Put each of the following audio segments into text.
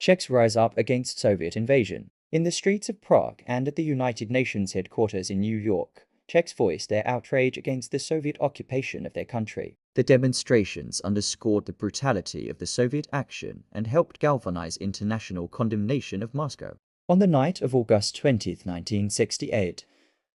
Czechs rise up against Soviet invasion. In the streets of Prague and at the United Nations headquarters in New York, Czechs voiced their outrage against the Soviet occupation of their country. The demonstrations underscored the brutality of the Soviet action and helped galvanize international condemnation of Moscow. On the night of August 20, 1968,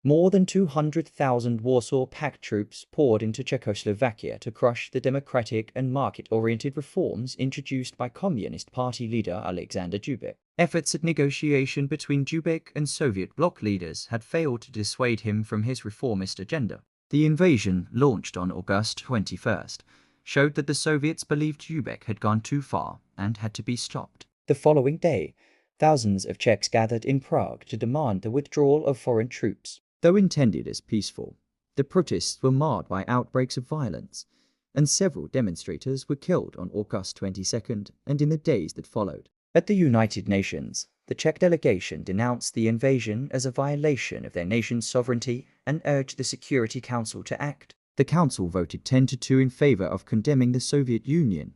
more than 200,000 Warsaw Pact troops poured into Czechoslovakia to crush the democratic and market-oriented reforms introduced by Communist Party leader Alexander Dubček. Efforts at negotiation between Dubček and Soviet bloc leaders had failed to dissuade him from his reformist agenda. The invasion, launched on August 21st, showed that the Soviets believed Dubček had gone too far and had to be stopped. The following day, thousands of Czechs gathered in Prague to demand the withdrawal of foreign troops. Though intended as peaceful, the protests were marred by outbreaks of violence, and several demonstrators were killed on August 22nd and in the days that followed. At the United Nations, the Czech delegation denounced the invasion as a violation of their nation's sovereignty and urged the Security Council to act. The Council voted 10-2 in favor of condemning the Soviet Union,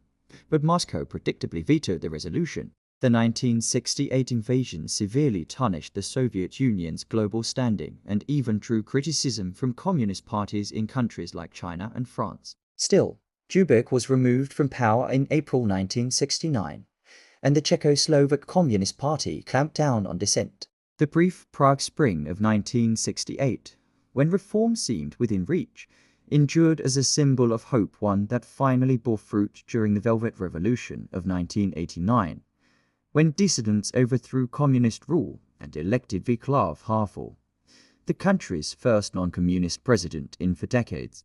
but Moscow predictably vetoed the resolution. The 1968 invasion severely tarnished the Soviet Union's global standing and even drew criticism from communist parties in countries like China and France. Still, Dubček was removed from power in April 1969, and the Czechoslovak Communist Party clamped down on dissent. The brief Prague Spring of 1968, when reform seemed within reach, endured as a symbol of hope, one that finally bore fruit during the Velvet Revolution of 1989. When dissidents overthrew communist rule and elected Václav Havel, the country's first non-communist president in 4 decades.